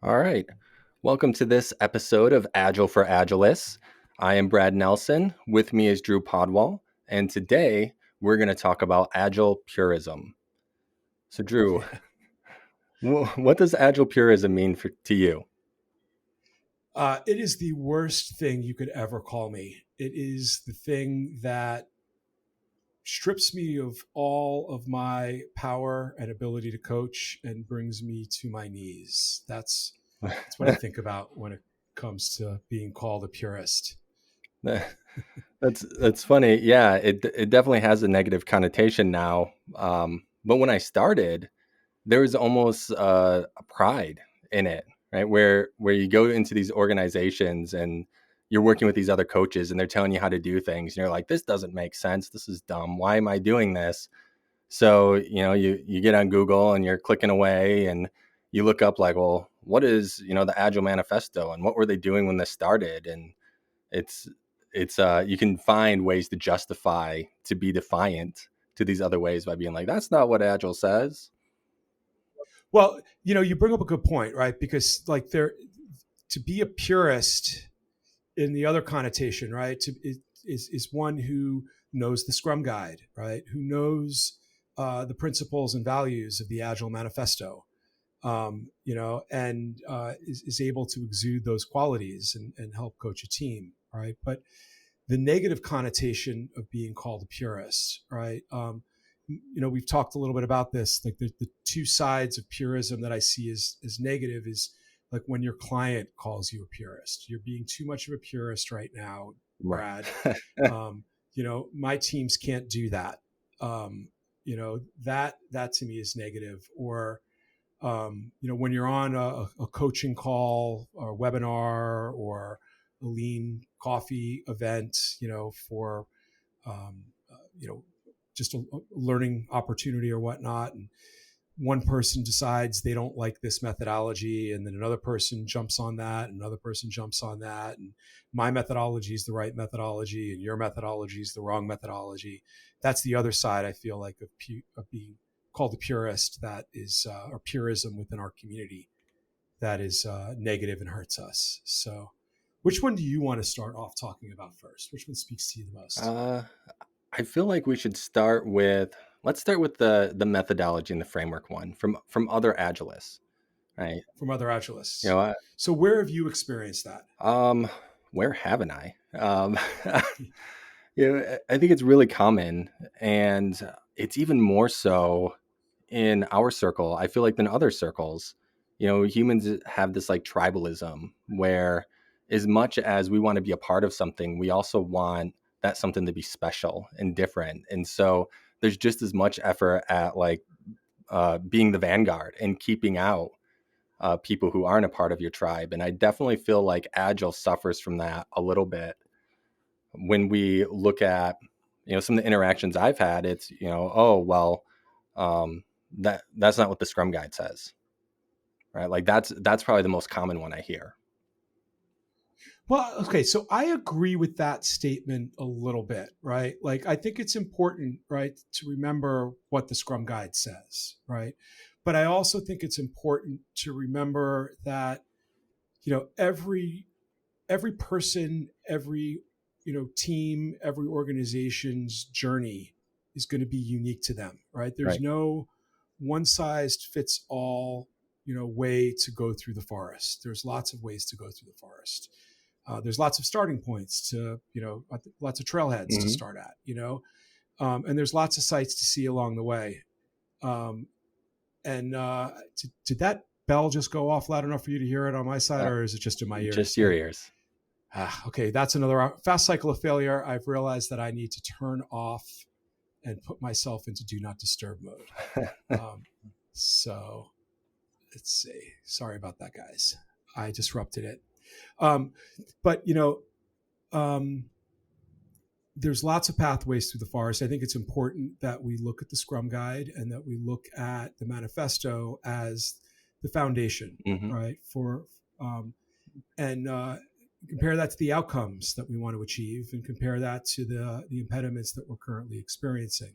All right. Welcome to this episode of Agile for Agilists. I am Brad Nelson. With me is Drew Podwall. And today we're going to talk about Agile Purism. So, Drew, Yeah. what does Agile Purism mean to you? It is the worst thing you could ever call me. It is the thing that strips me of all of my power and ability to coach and brings me to my knees. That's what I think about when it comes to being called a purist. That's funny. Yeah, it definitely has a negative connotation now. But when I started, there was almost a pride in it, right? Where you go into these organizations and you're working with these other coaches and they're telling you how to do things, and you're like, this doesn't make sense. This is dumb. Why am I doing this? So you get on Google and you're clicking away and you look up like, well, what is the Agile Manifesto and what were they doing when this started? And it's it's you can find ways to justify to be defiant to these other ways by being like, that's not what Agile says. Well, you bring up a good point, right? Because like to be a purist in the other connotation, right? Is one who knows the Scrum Guide, right? Who knows the principles and values of the Agile Manifesto, and is able to exude those qualities and help coach a team, right? But the negative connotation of being called a purist, right? We've talked a little bit about this. Like the two sides of purism that I see as negative is like when your client calls you a purist. You're being too much of a purist right now, Right. Brad. My teams can't do that. That to me is negative. Or when you're on a coaching call or webinar or a lean coffee event, for um, uh, you know just a learning opportunity or whatnot, and one person decides they don't like this methodology, and then another person jumps on that, and another person jumps on that, and my methodology is the right methodology, and your methodology is the wrong methodology. That's the other side, I feel like, of being called a purist. That is, or purism within our community, that is negative and hurts us. So, which one do you want to start off talking about first? Which one speaks to you the most? uh, I feel like we should start with let's start with the methodology and the framework one from other agilists, right? From other You agilists. know, So, where have you experienced that? where haven't I? I think it's really common, and it's even more so in our circle. I feel like than other circles. Humans have this like tribalism where, as much as we want to be a part of something, we also want that something to be special and different. And so there's just as much effort at like being the vanguard and keeping out people who aren't a part of your tribe. And I definitely feel like Agile suffers from that a little bit when we look at some of the interactions I've had. It's oh well, um, that's not what the Scrum Guide says, right? Like that's probably the most common one I hear. Well, okay, so I agree with that statement a little bit, right? Like, I think it's important, right, to remember what the Scrum Guide says, right? But I also think it's important to remember that, every person, every team, every organization's journey is going to be unique to them, right? There's Right. no one size fits all, way to go through the forest. There's lots of ways to go through the forest. There's lots of starting points to, lots of trailheads to Hmm. start at, and there's lots of sights to see along the way. Um, and did that bell just go off loud enough for you to hear it on my side, Uh, or is it just in my just ears? your ears. Okay, that's another fast cycle of failure. I've realized that I need to turn off and put myself into do not disturb mode. Um, so let's see. Sorry about that, guys. I disrupted it. Um, but um, there's lots of pathways through the forest. I think it's important that we look at the Scrum Guide and that we look at the manifesto as the foundation, Hmm. right? And compare that to the outcomes that we want to achieve, and compare that to the impediments that we're currently experiencing.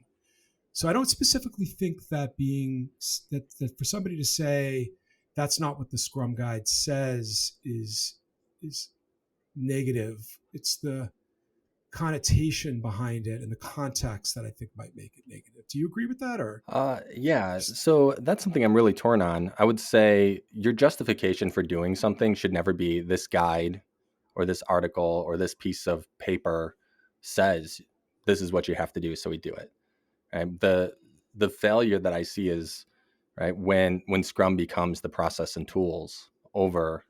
So I don't specifically think that that for somebody to say that's not what the Scrum Guide says is negative. It's the connotation behind it and the context that I think might make it negative. Do you agree with that, or Yeah, just so that's something I'm really torn on. I would say your justification for doing something should never be this guide or this article or this piece of paper says this is what you have to do, so we do it. Right? The failure that I see is right when Scrum becomes the process and tools over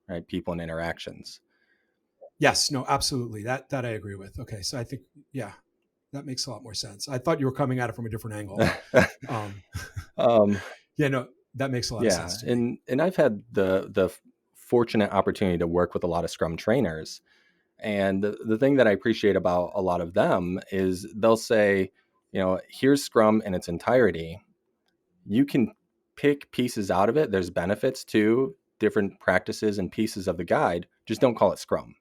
right people and interactions. yes, no, absolutely. That I agree with. Okay, so I think yeah, that makes a lot more sense. I thought you were coming at it from a different angle. Um, um, yeah, no, that makes a lot of yeah, sense to me. and I've had the fortunate opportunity to work with a lot of Scrum trainers. And the thing that I appreciate about a lot of them is they'll say, here's Scrum in its entirety. You can pick pieces out of it. There's benefits to different practices and pieces of the guide. Just don't call it Scrum.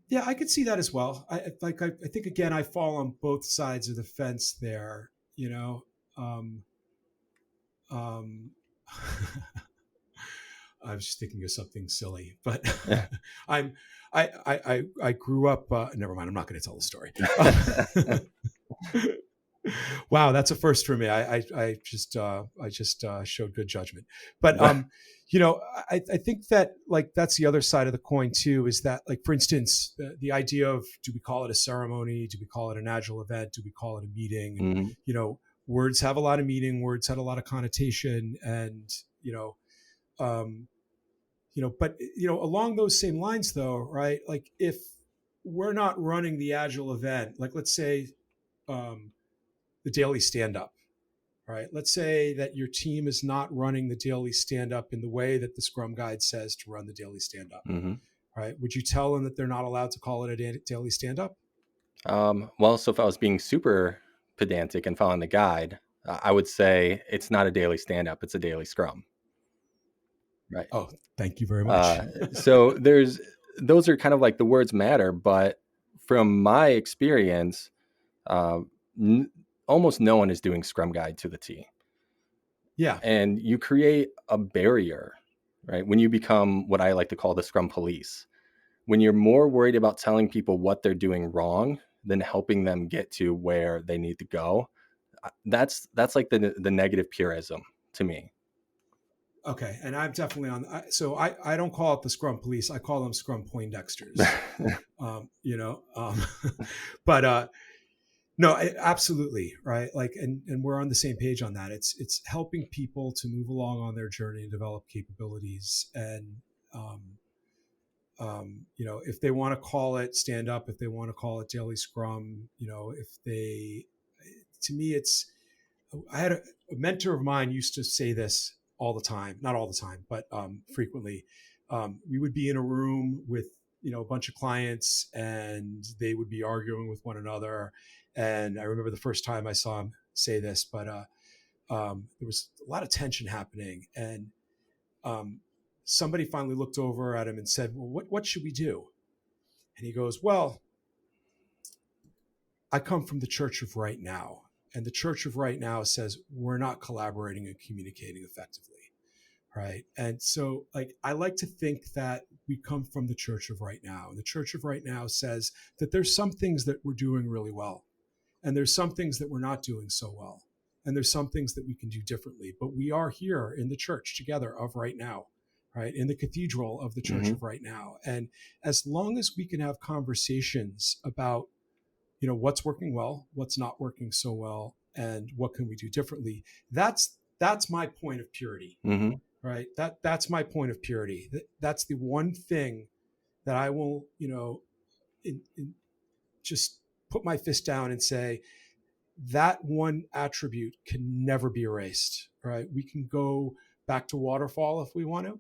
Yeah, I could see that as well. I think again, I fall on both sides of the fence there. You know, um, um, I was just thinking of something silly, but I'm I grew up. Never mind. I'm not going to tell the story. Wow, that's a first for me. I just showed good judgment. But I think that like that's the other side of the coin too. Is that like for instance the idea of do we call it a ceremony? Do we call it an agile event? Do we call it a meeting? And hmm you know, words have a lot of meaning. Words had a lot of connotation, and um, but along those same lines though, right? Like if we're not running the agile event, like let's say um, the daily stand up, right? Let's say that your team is not running the daily stand up in the way that the Scrum Guide says to run the daily stand up, hmm right? Would you tell them that they're not allowed to call it a daily stand up? Well, so if I was being super pedantic and following the guide, I would say it's not a daily stand up, it's a daily Scrum. Right. Oh, thank you very much. Uh, so those are kind of like the words matter, but from my experience, uh, n- almost no one is doing Scrum Guide to the T, Yeah. and you create a barrier, right? When you become what I like to call the Scrum police, when you're more worried about telling people what they're doing wrong than helping them get to where they need to go, that's like the negative purism to me. Okay. And I'm definitely on. I don't call it the Scrum Police. I call them Scrum Poindexters. But no, absolutely right. Like, and we're on the same page on that. It's helping people to move along on their journey and develop capabilities. And um, if they want to call it stand up, if they want to call it daily Scrum, if they, to me, it's. I had a mentor of mine used to say this all the time, not all the time, but frequently. We would be in a room with a bunch of clients, and they would be arguing with one another. And I remember the first time I saw him say this, but there was a lot of tension happening, and um, somebody finally looked over at him and said, "Well, what should we do?" And he goes, "Well, I come from the Church of Right Now, and the Church of Right Now says we're not collaborating and communicating effectively." Right. And so, like, I like to think that we come from the Church of Right Now. And the Church of Right Now says that there's some things that we're doing really well, and there's some things that we're not doing so well. And there's some things that we can do differently. But we are here in the church together of right now, right? In the cathedral of the Church hmm of Right Now. And as long as we can have conversations about, what's working well, what's not working so well, and what can we do differently, that's my point of purity, hmm right? That's my point of purity. That's the one thing that I will, just put my fist down and say that one attribute can never be erased. Right? We can go back to waterfall if we want to,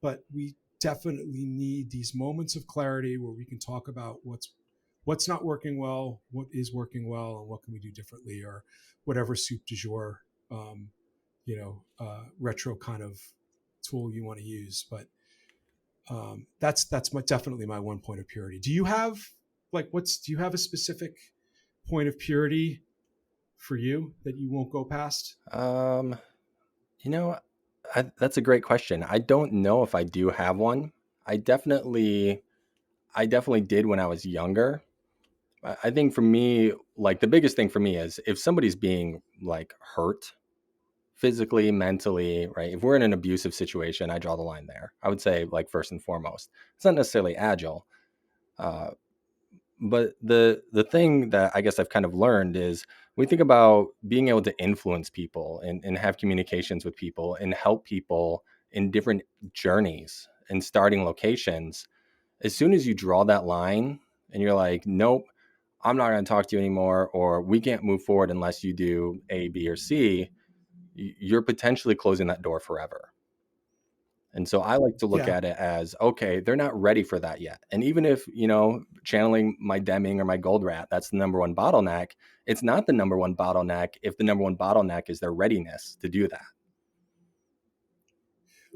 but we definitely need these moments of clarity where we can talk about what's not working well, what is working well, and what can we do differently, or whatever soup du jour, retro kind of tool you want to use. But that's definitely my one point of purity. Do you have do you have a specific point of purity for you that you won't go past? Um, you know, that's a great question. I don't know if I do have one. I definitely, I definitely did when I was younger. I think for me, like the biggest thing for me is if somebody's being like hurt physically, mentally, right? If we're in an abusive situation, I draw the line there. I would say like first and foremost, it's not necessarily agile. Uh, but the thing that I guess I've kind of learned is we think about being able to influence people and have communications with people and help people in different journeys and starting locations. As soon as you draw that line and you're like, nope, I'm not going to talk to you anymore, or we can't move forward unless you do A, B, or C, you're potentially closing that door forever. And so I like to look Yeah. at it as, okay, they're not ready for that yet. And even if, channeling my Deming or my gold rat, that's the number one bottleneck, it's not the number one bottleneck if the number one bottleneck is their readiness to do that.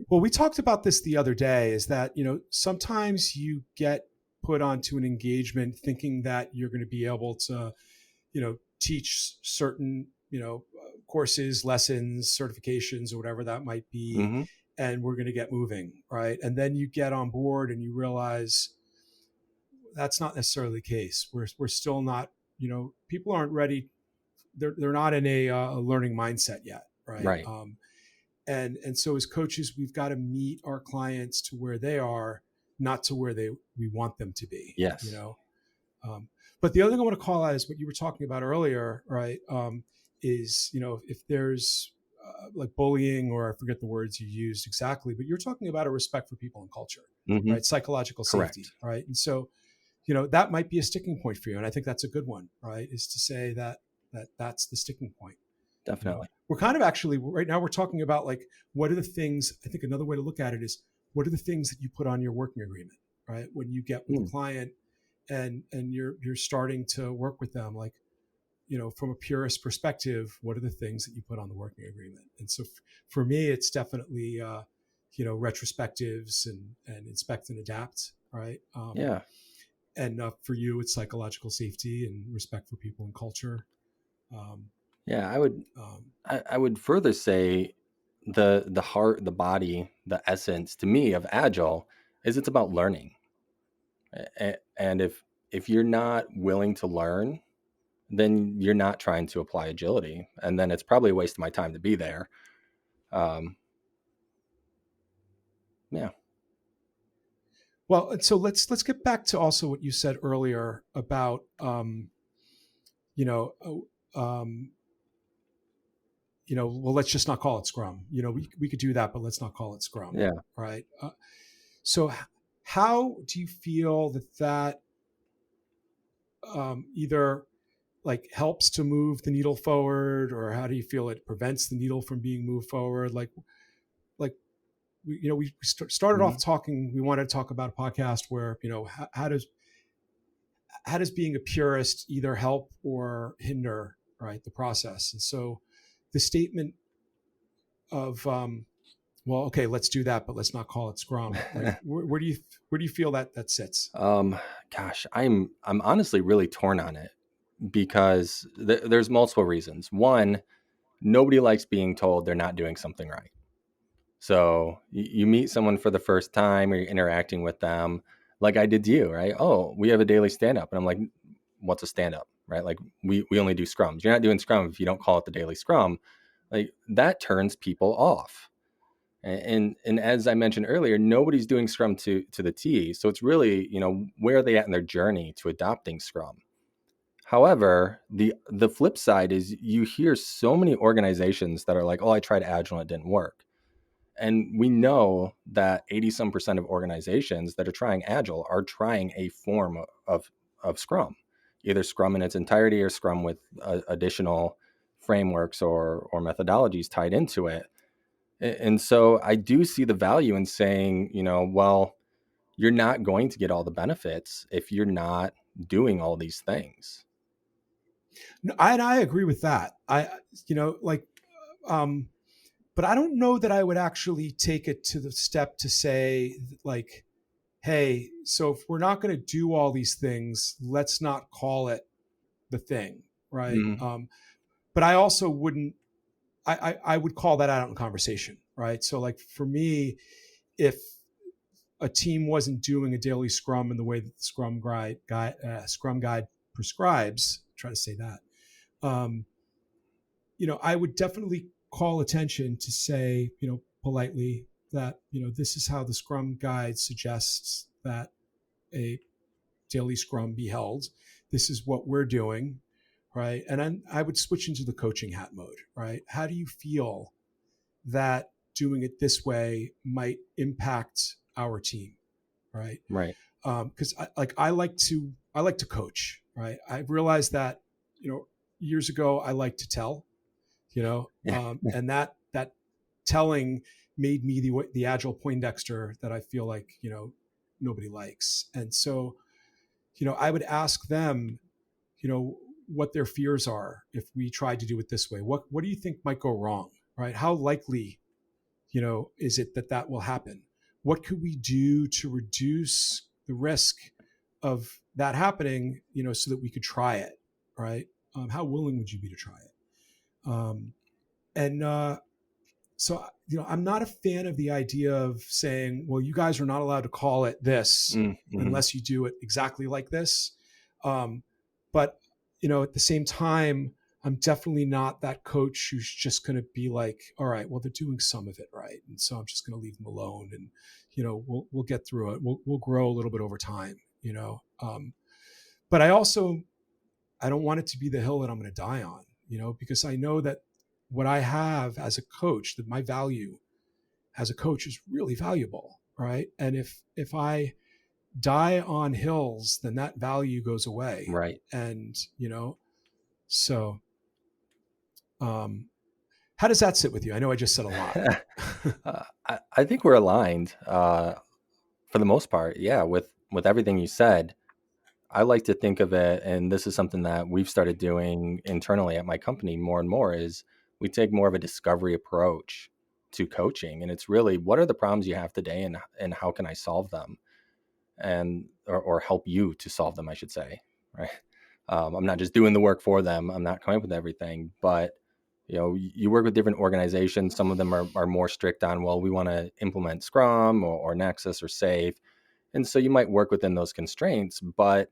Well, we talked about this the other day is that, sometimes you get put onto an engagement thinking that you're going to be able to, teach certain, courses, lessons, certifications, or whatever that might be. Hmm. And we're going to get moving. Right. And then you get on board and you realize that's not necessarily the case. We're still not, people aren't ready. They're not in a learning mindset yet. Right. Right. And so as coaches, we've got to meet our clients to where they are, not to where we want them to be, Yes. um, but the other thing I want to call out is what you were talking about earlier, right? Is if there's like bullying, or I forget the words you used exactly, but you're talking about a respect for people and culture, Hmm. right? Psychological safety, Correct. right? And so that might be a sticking point for you, and I think that's a good one, right? Is to say that's the sticking point. Definitely. We're kind of actually right now we're talking about like what are the things. I think another way to look at it is what are the things that you put on your working agreement, right? When you get with a Mm. client and you're starting to work with them, like from a purist perspective, what are the things that you put on the working agreement? And so for me, it's definitely retrospectives and inspect and adapt, right? Yeah. And for you, it's psychological safety and respect for people and culture. Um, Yeah. I would, um, I would further say the heart, the body, the essence to me of agile is it's about learning. And if you're not willing to learn, then you're not trying to apply agility, and then it's probably a waste of my time to be there. Um, yeah. Well, and so let's get back to also what you said earlier about you know um, well, let's just not call it Scrum. We could do that, but let's not call it Scrum, Yeah. right? So, how do you feel that either like helps to move the needle forward, or how do you feel it prevents the needle from being moved forward? Like we started Hmm. off talking. We wanted to talk about a podcast where how does being a purist either help or hinder, right, the process? And so the statement of well, okay, let's do that, but let's not call it Scrum. Like, where do you feel that sits? um, Gosh, I'm honestly really torn on it because there's multiple reasons. One, nobody likes being told they're not doing something right. So you meet someone for the first time, or you're interacting with them, like I did to you, right? Oh, we have a daily stand up, and I'm like, what's a stand up, right? Like we only do scrums. You're not doing scrum if you don't call it the daily scrum. Like that turns people off. And as I mentioned earlier, nobody's doing scrum to the T. So it's really, where are they at in their journey to adopting scrum? However, the flip side is you hear so many organizations that are like, oh, I tried agile and it didn't work. And we know that 80 some percent of organizations that are trying agile are trying a form of scrum, either scrum in its entirety or scrum with additional frameworks or methodologies tied into it. And so I do see the value in saying, well, you're not going to get all the benefits if you're not doing all these things. No, I agree with that. Like, um, but I don't know that I would actually take it to the step to say like, hey, so if we're not going to do all these things, let's not call it the thing, right? Mm-hmm. but I also wouldn't. I would call that out in conversation, right? So like for me, if a team wasn't doing a daily scrum in the way that the Scrum Guide prescribes, try to say that, um, I would definitely call attention to say, politely that, this is how the Scrum Guide suggests that a daily Scrum be held. This is what we're doing, right? And then I would switch into the coaching hat mode, right? How do you feel that doing it this way might impact our team, right? Right. Because I like to coach, right? I realized that years ago I like to tell, Yeah. and that telling made me the agile Poindexter that I feel like nobody likes, and so I would ask them, what their fears are if we tried to do it this way. What do you think might go wrong, right? How likely is it that will happen? What could we do to reduce the risk of that happening, so that we could try it, right? How willing would you be to try it? And so, I'm not a fan of the idea of saying, well, you guys are not allowed to call it this Mm-hmm. unless you do it exactly like this. But, at the same time, I'm definitely not that coach who's just going to be like, all right, well, they're doing some of it right, and so I'm just going to leave them alone, and we'll get through it. We'll grow a little bit over time, But I don't want it to be the hill that I'm going to die on, because I know that what I have as a coach, that my value as a coach is really valuable, right? And if I die on hills, then that value goes away, Right. and so how does that sit with you? I know I just said a lot. I think we're aligned for the most part. Yeah, with everything you said. I like to think of it, and this is something that we've started doing internally at my company more and more, is we take more of a discovery approach to coaching. And it's really, what are the problems you have today, and how can I solve them? And or help you to solve them, I should say. Right. I'm not just doing the work for them. I'm not coming up with everything, but you work with different organizations. Some of them are more strict on, well, we want to implement Scrum or Nexus or Safe. And so you might work within those constraints, but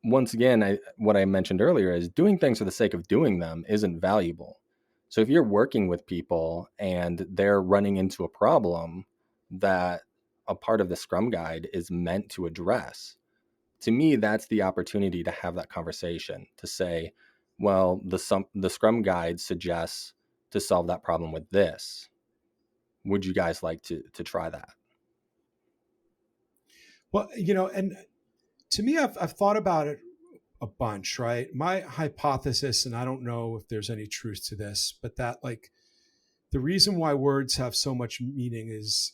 once again, what I mentioned earlier is doing things for the sake of doing them isn't valuable. So if you're working with people and they're running into a problem that a part of the Scrum Guide is meant to address, to me, that's the opportunity to have that conversation, to say, well, the Scrum Guide suggests to solve that problem with this. Would you guys like to try that? Well, and to me, I've thought about it a bunch, right? My hypothesis, and I don't know if there's any truth to this, but that like the reason why words have so much meaning is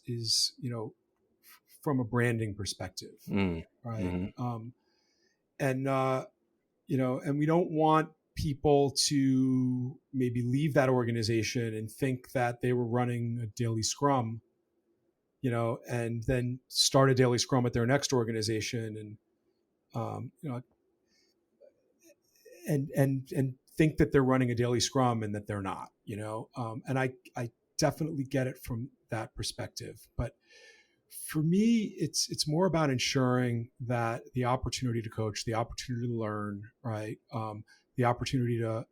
from a branding perspective, Mm. right? Mm-hmm. And and we don't want people to maybe leave that organization and think that they were running a daily scrum, and then start a daily scrum at their next organization, and and think that they're running a daily scrum and that they're not, and I definitely get it from that perspective. But for me, it's more about ensuring that the opportunity to coach, the opportunity to learn, right, the opportunity to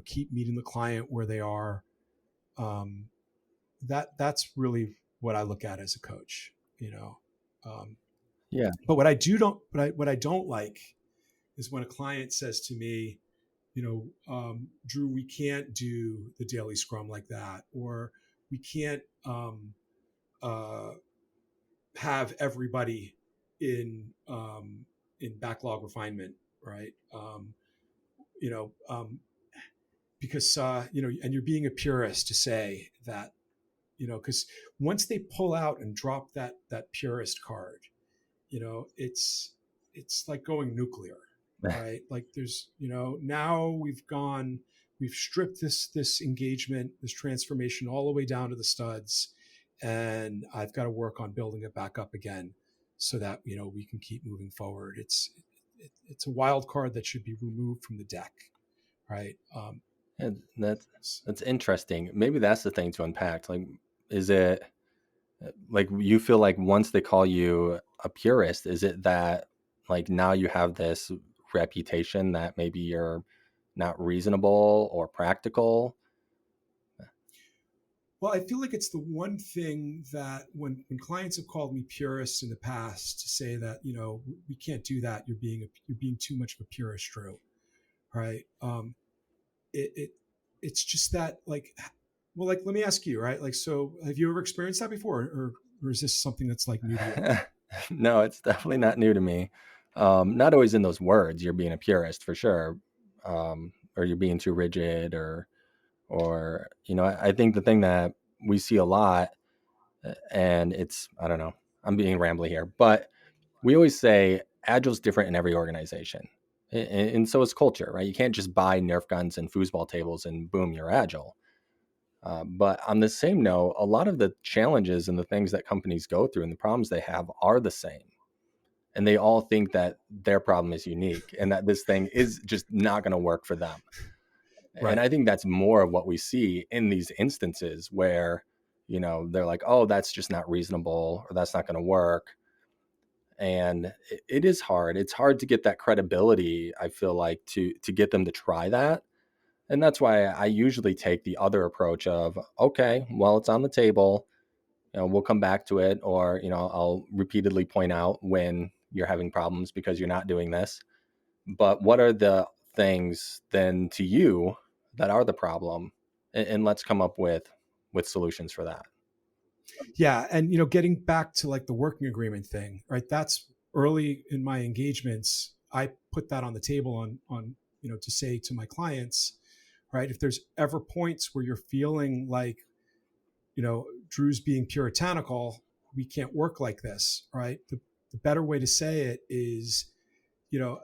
keep meeting the client where they are, um, that's really what I look at as a coach, um, Yeah. but what I don't like is when a client says to me, Drew, we can't do the daily scrum like that, or we can't uh, have everybody in backlog refinement, right? You know, because and you're being a purist to say that, because once they pull out and drop that purist card, it's like going nuclear, right? Like there's now we've stripped this engagement, this transformation all the way down to the studs, and I've got to work on building it back up again so that we can keep moving forward. It's a wild card that should be removed from the deck, right? And that's interesting. Maybe that's the thing to unpack. Like, is it like you feel like once they call you a purist, is it that like now you have this reputation that maybe you're not reasonable or practical? Well, I feel like it's the one thing that when clients have called me purists in the past to say that, we can't do that. You're being too much of a purist, Drew. Right? It, it it's just that, like, well, like, let me ask you, right? Like, so have you ever experienced that before, or is this something that's like new to you? No, it's definitely not new to me. Not always in those words. You're being a purist for sure, or you're being too rigid, or I think the thing that we see a lot, and it's I don't know, I'm being rambly here, but we always say agile's different in every organization, and so is culture, right? You can't just buy Nerf guns and foosball tables and boom, you're agile. But on the same note, a lot of the challenges and the things that companies go through and the problems they have are the same. And they all think that their problem is unique and that this thing is just not going to work for them. And Right. I think that's more of what we see in these instances where, they're like, oh, that's just not reasonable or that's not going to work. And it is hard. It's hard to get that credibility, I feel like, to get them to try that. And that's why I usually take the other approach of, okay, well, it's on the table. We'll come back to it, or I'll repeatedly point out when you're having problems because you're not doing this. But what are the things then to you that are the problem, and let's come up with solutions for that. Yeah, and getting back to like the working agreement thing, right? That's early in my engagements. I put that on the table on to say to my clients, right? If there's ever points where you're feeling like, Drew's being puritanical, we can't work like this, right? The better way to say it is, you know,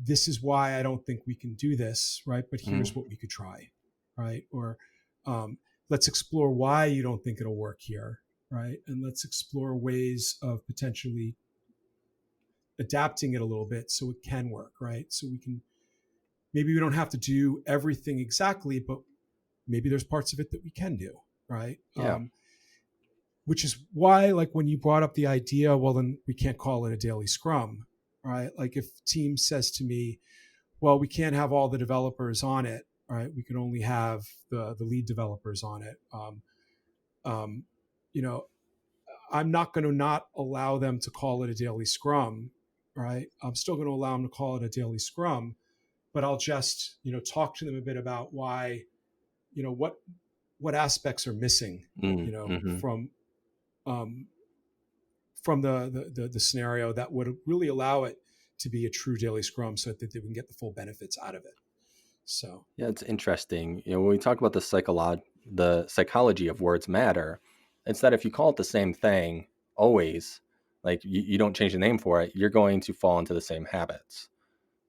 this is why I don't think we can do this, right? But here's Mm-hmm. what we could try, right? Or let's explore why you don't think it'll work here, right? And let's explore ways of potentially adapting it a little bit so it can work, right? So maybe we don't have to do everything exactly, but maybe there's parts of it that we can do, right? Yeah. Which is why, like, when you brought up the idea, well, then we can't call it a daily scrum, right? Like, if team says to me, well, we can't have all the developers on it, right? We can only have the lead developers on it. Um, you know, I'm not going to not allow them to call it a daily scrum, right? I'm still going to allow them to call it a daily scrum, but I'll just, talk to them a bit about why, what aspects are missing, Mm-hmm. um, from the scenario that would really allow it to be a true daily scrum, so that they can get the full benefits out of it. So Yeah, it's interesting. When we talk about the psychology of words matter, it's that if you call it the same thing always, like you don't change the name for it, you're going to fall into the same habits.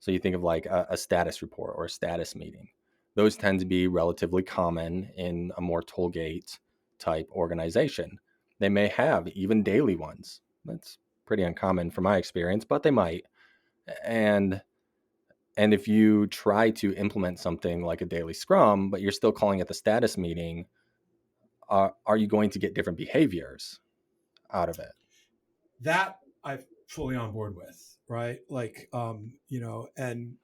So you think of like a status report or a status meeting. Those tend to be relatively common in a more tollgate type organization. They may have even daily ones. That's pretty uncommon from my experience, but they might. And and if you try to implement something like a daily scrum, but you're still calling it the status meeting, are you going to get different behaviors out of it? that I'm fully on board with, right? Like, and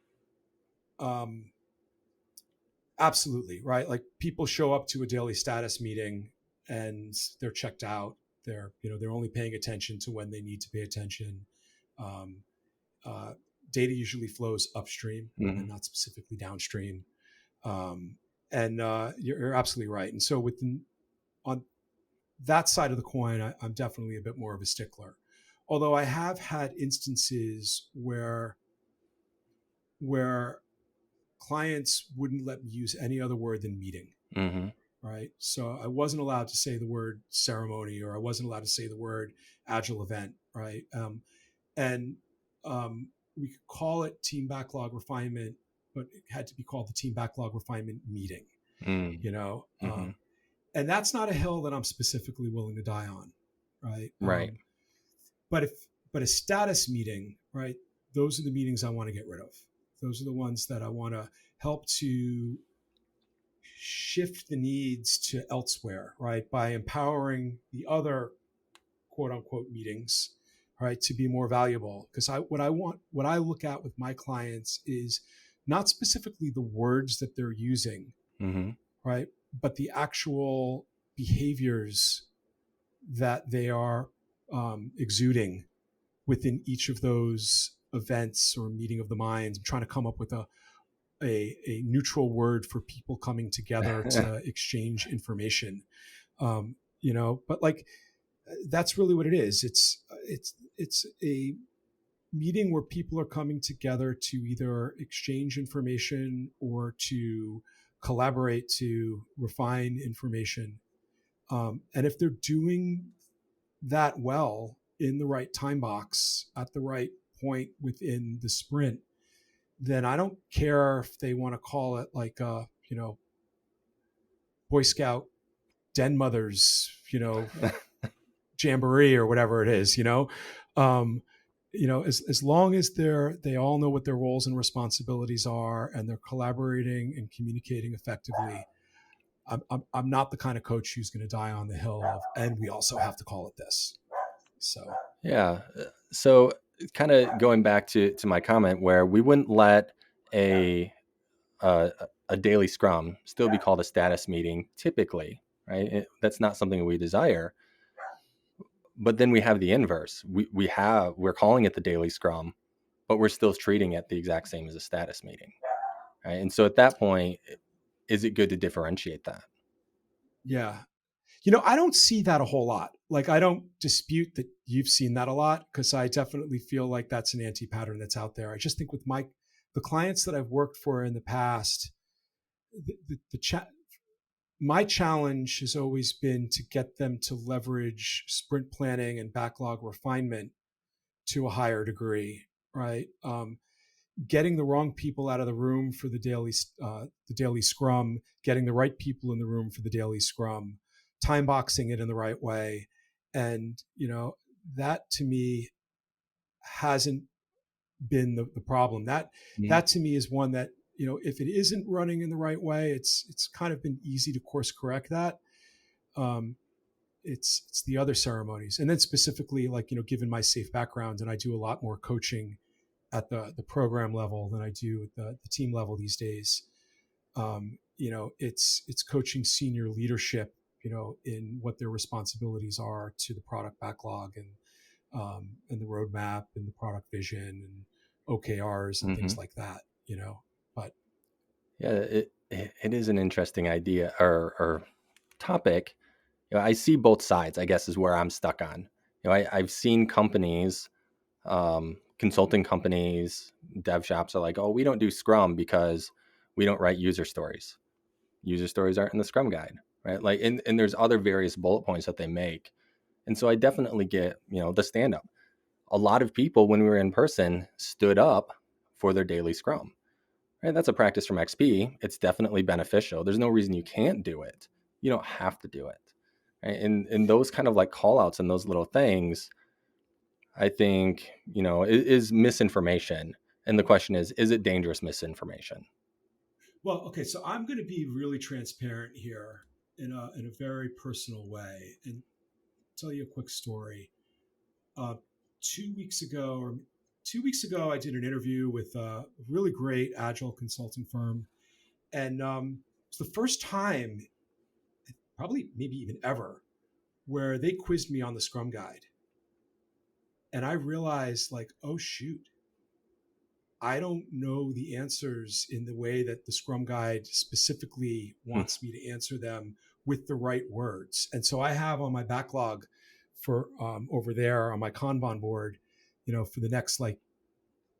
um, absolutely, right? Like, people show up to a daily status meeting and they're checked out. They're only paying attention to when they need to pay attention. Um, uh, Data usually flows upstream and Mm-hmm. not specifically downstream. Um, and you're absolutely right. And so on that side of the coin, I'm definitely a bit more of a stickler. Although I have had instances where clients wouldn't let me use any other word than meeting, Mm-hmm. right? So I wasn't allowed to say the word ceremony, or I wasn't allowed to say the word agile event, right? And we could call it team backlog refinement, but it had to be called the team backlog refinement meeting, you know? Mm-hmm. And that's not a hill that I'm specifically willing to die on, right? Right. But if but a status meeting, right? Those are the meetings I want to get rid of. Those are the ones that I want to help to shift the needs to elsewhere, right? By empowering the other quote unquote meetings, right, to be more valuable. Because what I look at with my clients is not specifically the words that they're using, Mm-hmm. right, but the actual behaviors that they are exuding within each of those events or meeting of the minds. I'm trying to come up with a neutral word for people coming together to exchange information. But like that's really what it is. It's a meeting where people are coming together to either exchange information or to collaborate to refine information. And if they're doing that well in the right time box at the right point within the sprint, then I don't care if they want to call it like Boy Scout Den Mothers, jamboree or whatever it is, um, as long as they all know what their roles and responsibilities are and they're collaborating and communicating effectively. I'm not the kind of coach who's going to die on the hill of, and we also have to call it this. So Yeah. So kind of going back to my comment where we wouldn't let a uh, a daily scrum still be called a status meeting typically, right? That's not something we desire. But then we have the inverse. We're calling it the daily scrum, but we're still treating it the exact same as a status meeting, right? And so at that point, is it good to differentiate that? yeah, I don't see that a whole lot. Like, I don't dispute that you've seen that a lot because I definitely feel like that's an anti pattern that's out there. I just think with the clients that I've worked for in the past, my challenge has always been to get them to leverage sprint planning and backlog refinement to a higher degree, right? Getting the wrong people out of the room for the daily scrum, getting the right people in the room for the daily scrum, time boxing it in the right way, and that to me hasn't been the problem. That to me is one that if it isn't running in the right way, it's kind of been easy to course correct that. Um, it's the other ceremonies, and then specifically, like given my safe background, and I do a lot more coaching at the program level than I do at the team level these days. It's coaching senior leadership, in what their responsibilities are to the product backlog and the roadmap and the product vision and OKRs and Mm-hmm. things like that. But Yeah, it is an interesting idea or topic. I see both sides, I guess, is where I'm stuck on. I've seen companies, consulting companies, dev shops are like, oh, we don't do Scrum because we don't write user stories. User stories aren't in the Scrum guide, right? Like, and there's other various bullet points that they make. And so I definitely get, the stand up. A lot of people, when we were in person, stood up for their daily Scrum. Right? That's a practice from XP. It's definitely beneficial. There's no reason you can't do it. You don't have to do it. Right? And those kind of like call outs and those little things, I think, is misinformation. And the question is it dangerous misinformation? well, okay, so I'm going to be really transparent here in a very personal way and tell you a quick story. uh, 2 weeks ago, or 2 weeks ago, I did an interview with a really great agile consulting firm, and it's the first time, probably maybe even ever, where they quizzed me on the Scrum Guide, and I realized, like, oh shoot, I don't know the answers in the way that the Scrum Guide specifically Hmm. wants me to answer them with the right words. And so I have on my backlog for over there on my Kanban board, for the next like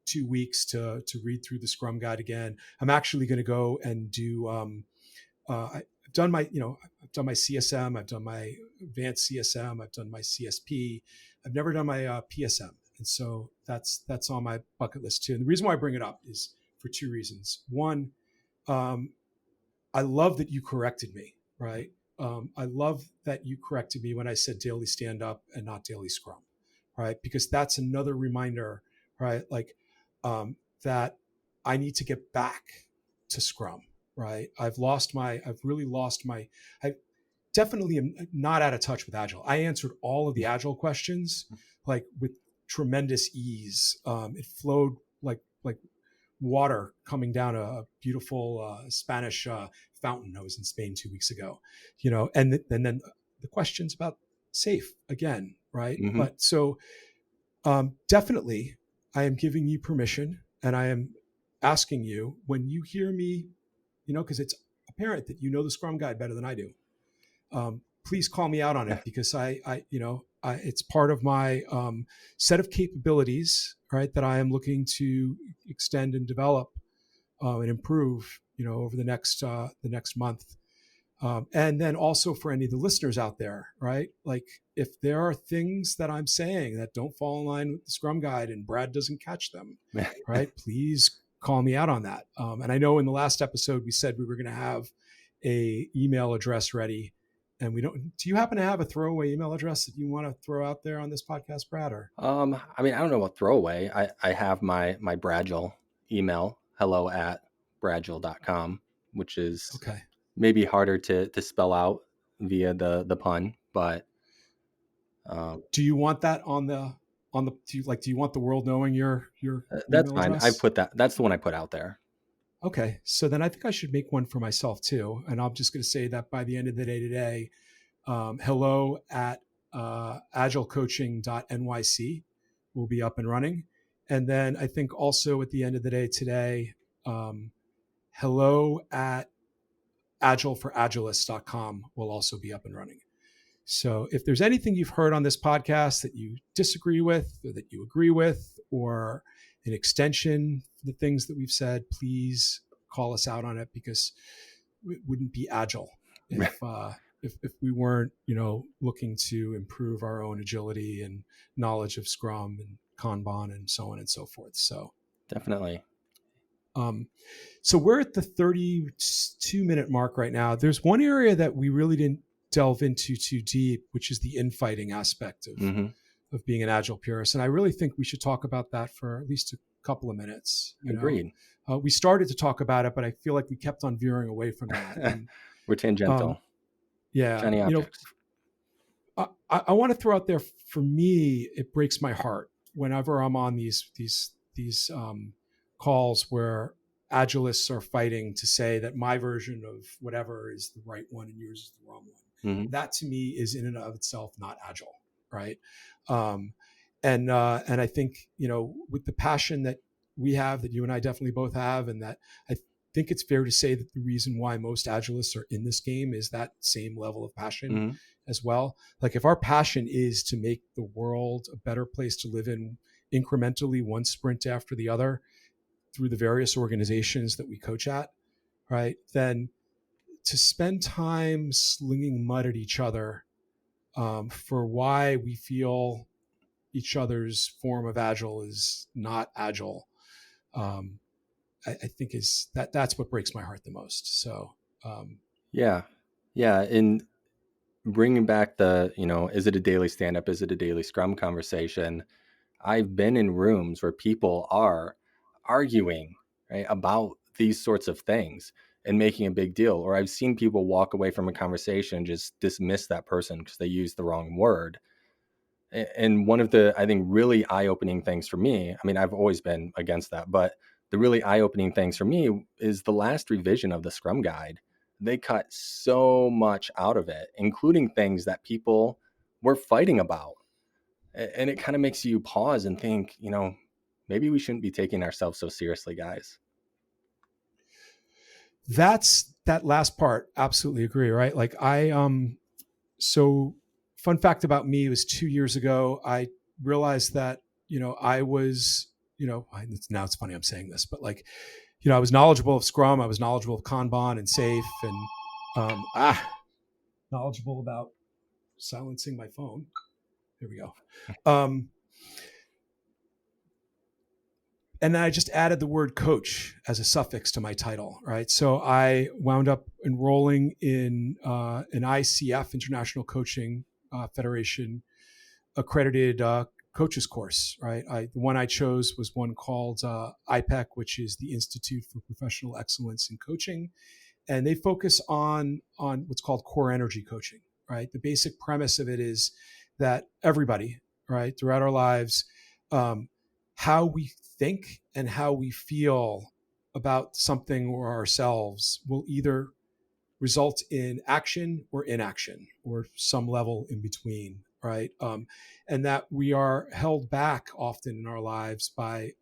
2 weeks to read through the Scrum Guide again. I'm actually going to go and do. I've done I've done my CSM, I've done my advanced CSM, I've done my CSP. I've never done my PSM, and so that's on my bucket list too. And the reason why I bring it up is for two reasons. One, um, I love that you corrected me, right? I love that you corrected me when I said daily stand up and not daily scrum, right? Because that's another reminder, right? Like that I need to get back to Scrum, right? I've really lost my, I definitely am not out of touch with Agile. I answered all of the Agile questions like with tremendous ease. It flowed like water coming down a beautiful Spanish fountain. I was in Spain 2 weeks ago, and then the questions about safe again, right? Hmm. But so definitely, I am giving you permission, and I am asking you when you hear me, because it's apparent that you know the Scrum Guide better than I do. Please call me out on it because it's part of my set of capabilities, right? That I am looking to extend and develop and improve, over the next month. And then also for any of the listeners out there, right? Like if there are things that I'm saying that don't fall in line with the Scrum Guide and Brad doesn't catch them, right? Please call me out on that. And I know in the last episode we said we were going to have a email address ready, and we don't. Do you happen to have a throwaway email address that you want to throw out there on this podcast, Brad? Or I mean, I don't know what throwaway. I have my Bragile email, hello@bragile.com, which is okay. maybe harder to spell out via the pun, but um, Do you want that do you want the world knowing your that's email fine. I address? put that. That's the one I put out there. Okay, so then I think I should make one for myself too, and I'm just going to say that by the end of the day today, hello at agilecoaching.nyc will be up and running, and then I think also at the end of the day today, um, hello at agileforagilists.com will also be up and running. So if there's anything you've heard on this podcast that you disagree with or that you agree with, or an extension of the things that we've said, please call us out on it because it wouldn't be agile if we weren't, looking to improve our own agility and knowledge of Scrum and Kanban and so on and so forth. So Definitely. um, so we're at the 32-minute mark right now. There's one area that we really didn't delve into too deep, which is the infighting aspect of Hmm. being an Agile purist. And I really think we should talk about that for at least a couple of minutes. Agreed. We started to talk about it, but I feel like we kept on veering away from that. And We're tangential, yeah, shiny objects. I want to throw out there, for me, it breaks my heart whenever I'm on these calls where agilists are fighting to say that my version of whatever is the right one and yours is the wrong one. Hmm. That to me is in and of itself not agile, right? Um, and I think, with the passion that we have, that you and I definitely both have, and that I think it's fair to say that the reason why most agilists are in this game is that same level of passion Hmm. as well. Like if our passion is to make the world a better place to live in incrementally, one sprint after the other, through the various organizations that we coach at, right? Then to spend time slinging mud at each other for why we feel each other's form of agile is not agile, um, I think that's what breaks my heart the most. So Yeah. Yeah. And bringing back is it a daily stand up? Is it a daily scrum conversation? I've been in rooms where people are arguing, right, about these sorts of things and making a big deal. Or I've seen people walk away from a conversation and just dismiss that person because they used the wrong word. And one of the, I think, really eye-opening things for me, I mean, I've always been against that, but the really eye-opening things for me is the last revision of the Scrum Guide. They cut so much out of it, including things that people were fighting about. And it kind of makes you pause and think, maybe we shouldn't be taking ourselves so seriously, guys. that's that last part. Absolutely agree. Right. Like so fun fact about me was 2 years ago, I realized that, I was, now it's funny I'm saying this, but like, I was knowledgeable of Scrum. I was knowledgeable of Kanban and Safe, and knowledgeable about silencing my phone. Here we go. And then I just added the word coach as a suffix to my title, right? So I wound up enrolling in an ICF, International Coaching Federation, accredited coaches course, right? The one I chose was one called IPEC, which is the Institute for Professional Excellence in Coaching, and they focus on what's called core energy coaching, right? The basic premise of it is that everybody, right, throughout our lives, um, how we think and how we feel about something or ourselves will either result in action or inaction or some level in between, right? And that we are held back often in our lives by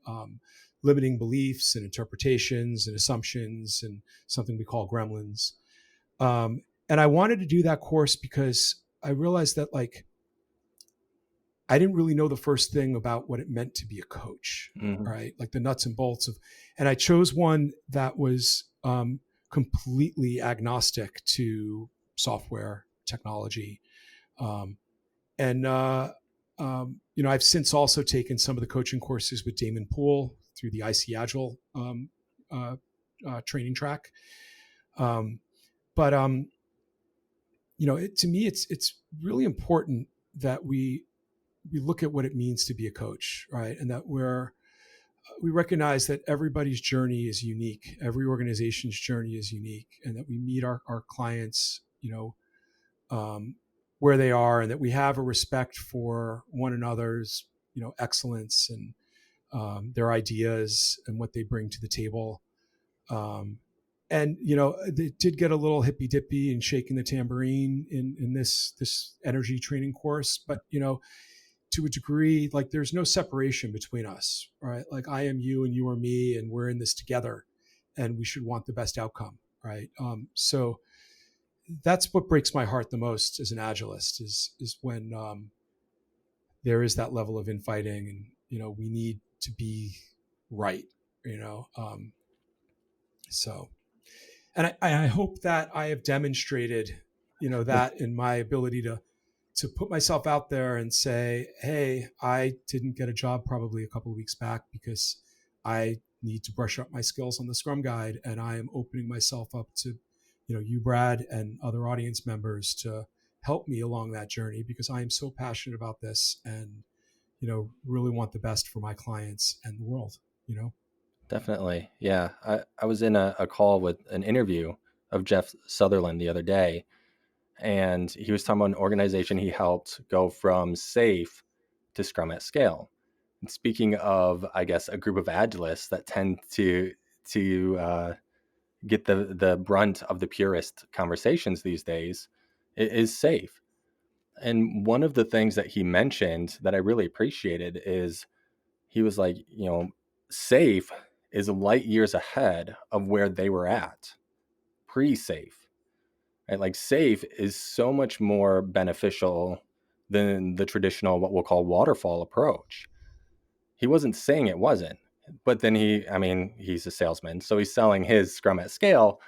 limiting beliefs and interpretations and assumptions and something we call gremlins. And I wanted to do that course because I realized that like I didn't really know the first thing about what it meant to be a coach, Hmm. right? Like the nuts and bolts of, and I chose one that was completely agnostic to software technology. Um, and, I've since also taken some of the coaching courses with Damon Poole through the IC Agile uh, training track. Um, but to me, it's really important that we look at what it means to be a coach, right? And that we recognize that everybody's journey is unique. Every organization's journey is unique, and that we meet our clients, um, where they are, and that we have a respect for one another's, excellence and their ideas and what they bring to the table. Um, and it did get a little hippy dippy and shaking the tambourine in this energy training course, but to a degree, like there's no separation between us, right? Like I am you and you are me, and we're in this together, and we should want the best outcome, right? So that's what breaks my heart the most as an agilist is when there is that level of infighting, and we need to be right, you know. So, and I hope that I have demonstrated, that in my ability to put myself out there and say, hey, I didn't get a job probably a couple of weeks back because I need to brush up my skills on the Scrum Guide, and I am opening myself up to, you, Brad, and other audience members to help me along that journey because I am so passionate about this and, really want the best for my clients and the world, Definitely. Yeah. I was in a call with an interview of Jeff Sutherland the other day, and he was talking about an organization he helped go from safe to Scrum at scale. And speaking of, I guess, a group of agilists that tend to get the brunt of the purist conversations these days, it is safe. And one of the things that he mentioned that I really appreciated is he was like, safe is light years ahead of where they were at pre-safe. Right? Like safe is so much more beneficial than the traditional what we'll call waterfall approach. He wasn't saying it wasn't, but then he's a salesman, so he's selling his Scrum at scale.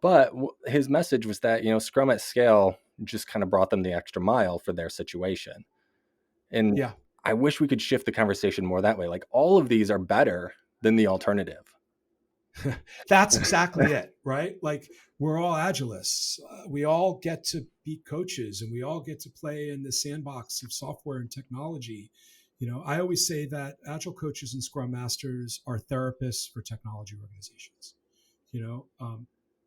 But his message was that Scrum at scale just kind of brought them the extra mile for their situation. And yeah. I wish we could shift the conversation more that way. Like all of these are better than the alternative. That's exactly it, right? Like we're all agilists. We all get to be coaches, and we all get to play in the sandbox of software and technology. I always say that agile coaches and scrum masters are therapists for technology organizations. You know,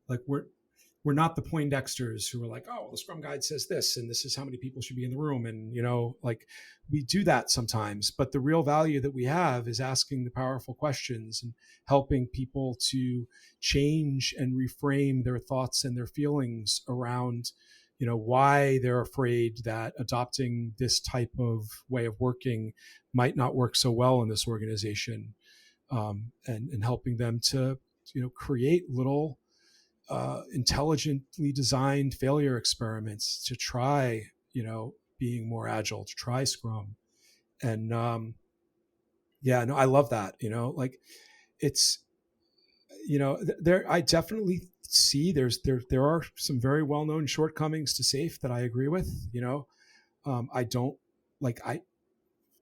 like we're not the Poindexters who are like, oh, the Scrum Guide says this, and this is how many people should be in the room. And, like we do that sometimes. But the real value that we have is asking the powerful questions and helping people to change and reframe their thoughts and their feelings around, why they're afraid that adopting this type of way of working might not work so well in this organization, and helping them to, create little intelligently designed failure experiments to try, being more agile, to try Scrum. And yeah, no, I love that. Like it's, there, I definitely see there are some very well known shortcomings to SAFe that I agree with. I don't I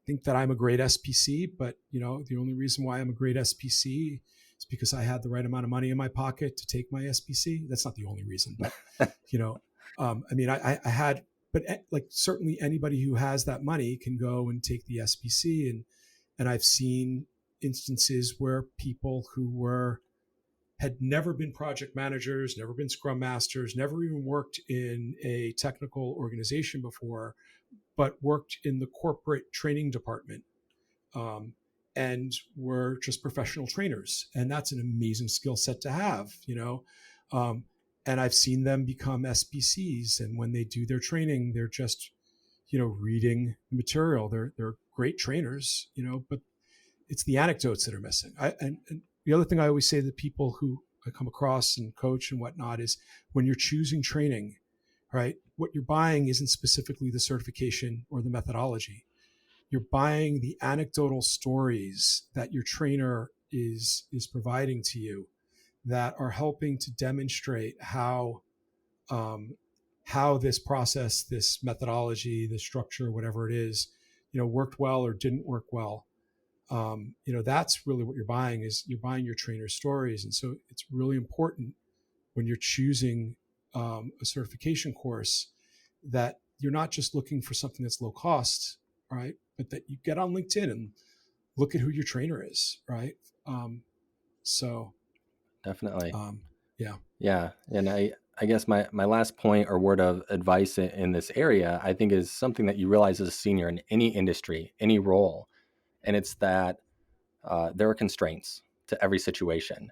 think that I'm a great SPC, but the only reason why I'm a great SPC is because I had the right amount of money in my pocket to take my SPC. That's not the only reason, but I had but like certainly anybody who has that money can go and take the SPC, and I've seen instances where people who were had never been project managers, never been scrum masters, never even worked in a technical organization before, but worked in the corporate training department, um, and were just professional trainers. And that's an amazing skill set to have, you know. Um, and I've seen them become SBCs, and when they do their training, they're just, you know, reading the material. They're great trainers, you know, but it's the anecdotes that are missing. And the other thing I always say to people who I come across and coach and whatnot is, when you're choosing training, right, what you're buying isn't specifically the certification or the methodology. You're buying the anecdotal stories that your trainer is providing to you, that are helping to demonstrate um, how this process, this methodology, this structure, whatever it is, you know, worked well or didn't work well. You know, that's really what you're buying, is you're buying your trainer's stories. And so it's really important when you're choosing a certification course, that you're not just looking for something that's low cost, right? But that you get on LinkedIn and look at who your trainer is, right? Um, so, Definitely. um, yeah, Yeah. And I guess my last point or word of advice in this area, I think, is something that you realize as a senior in any industry, any role. And it's that there are constraints to every situation.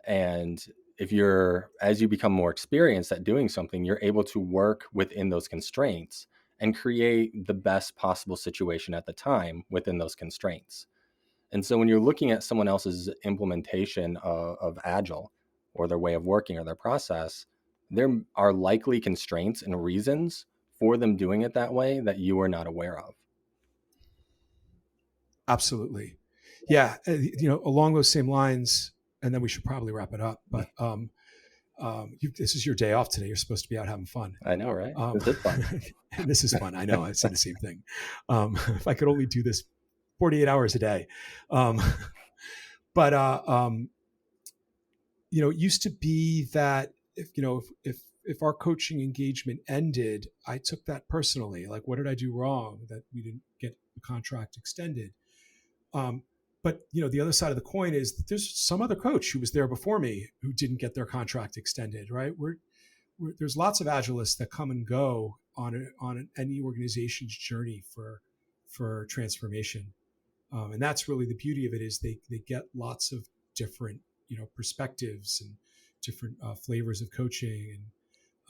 And if you're, as you become more experienced at doing something, you're able to work within those constraints and create the best possible situation at the time within those constraints. And so when you're looking at someone else's implementation of Agile, or their way of working or their process, there are likely constraints and reasons for them doing it that way that you are not aware of. absolutely. Yeah. You know, along those same lines, and then we should probably wrap it up, but this is your day off today. You're supposed to be out having fun. I know, right? Um, This is fun. and this is fun. I know. I say the same thing. If I could only do this 48 hours a day. Um, but, you know, it used to be that if, you know, if our coaching engagement ended, I took that personally. Like, what did I do wrong that we didn't get the contract extended? Um, but you know, the other side of the coin is that there's some other coach who was there before me who didn't get their contract extended, right? There's lots of agilists that come and go on any organization's journey for transformation, and that's really the beauty of it, is they get lots of different, you know, perspectives and different flavors of coaching,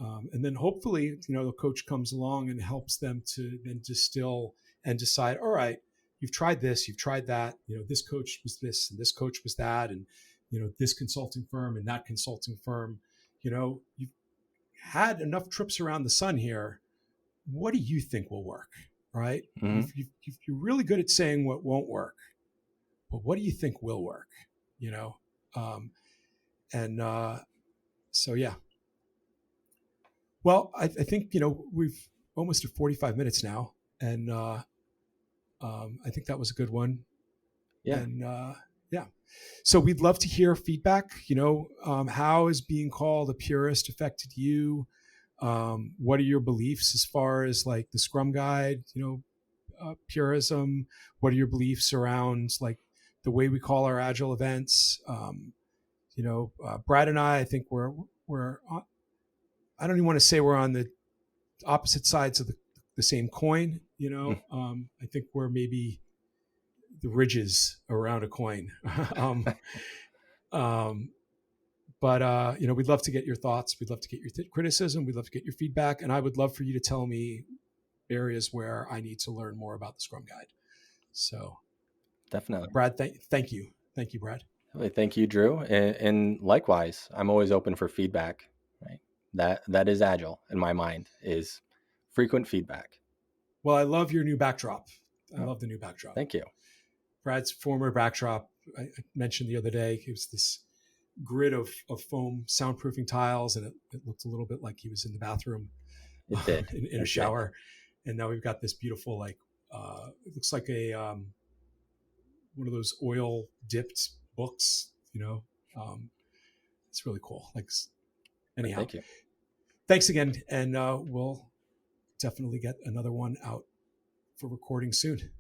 and then hopefully, you know, the coach comes along and helps them to then distill and decide, all right, you've tried this, you've tried that, you know, this coach was this and this coach was that, and you know, this consulting firm and that consulting firm, you know, you've had enough trips around the sun here. What do you think will work? Right? Hmm. You're really good at saying what won't work, but what do you think will work? You know, um, and so yeah. Well, I think, you know, we've almost at 45 minutes now, and I think that was a good one. Yeah. And yeah, so we'd love to hear feedback. You know, how has being called a purist affected you? What are your beliefs as far as like the Scrum Guide? You know, purism. What are your beliefs around like the way we call our agile events? You know, Brad and I think we're I don't even want to say we're on the opposite sides of the same coin. You know, I think we're maybe the ridges around a coin. um, um, but you know, we'd love to get your thoughts. We'd love to get your criticism. We'd love to get your feedback, and I would love for you to tell me areas where I need to learn more about the Scrum Guide. So, Definitely. Brad, thank you, Brad. Well, thank you, Drew. And likewise, I'm always open for feedback. Right. That is Agile in my mind, is frequent feedback. Well, I love your new backdrop. I Oh, love the new backdrop. thank you. Brad's former backdrop, I mentioned the other day, it was this grid of foam soundproofing tiles, and it looked a little bit like he was in the bathroom It did. in a It did. shower. And now we've got this beautiful, like, it looks like a one of those oil dipped books, you know. It's really cool. Like, anyhow, Thank you. thanks again, and we'll definitely get another one out for recording soon.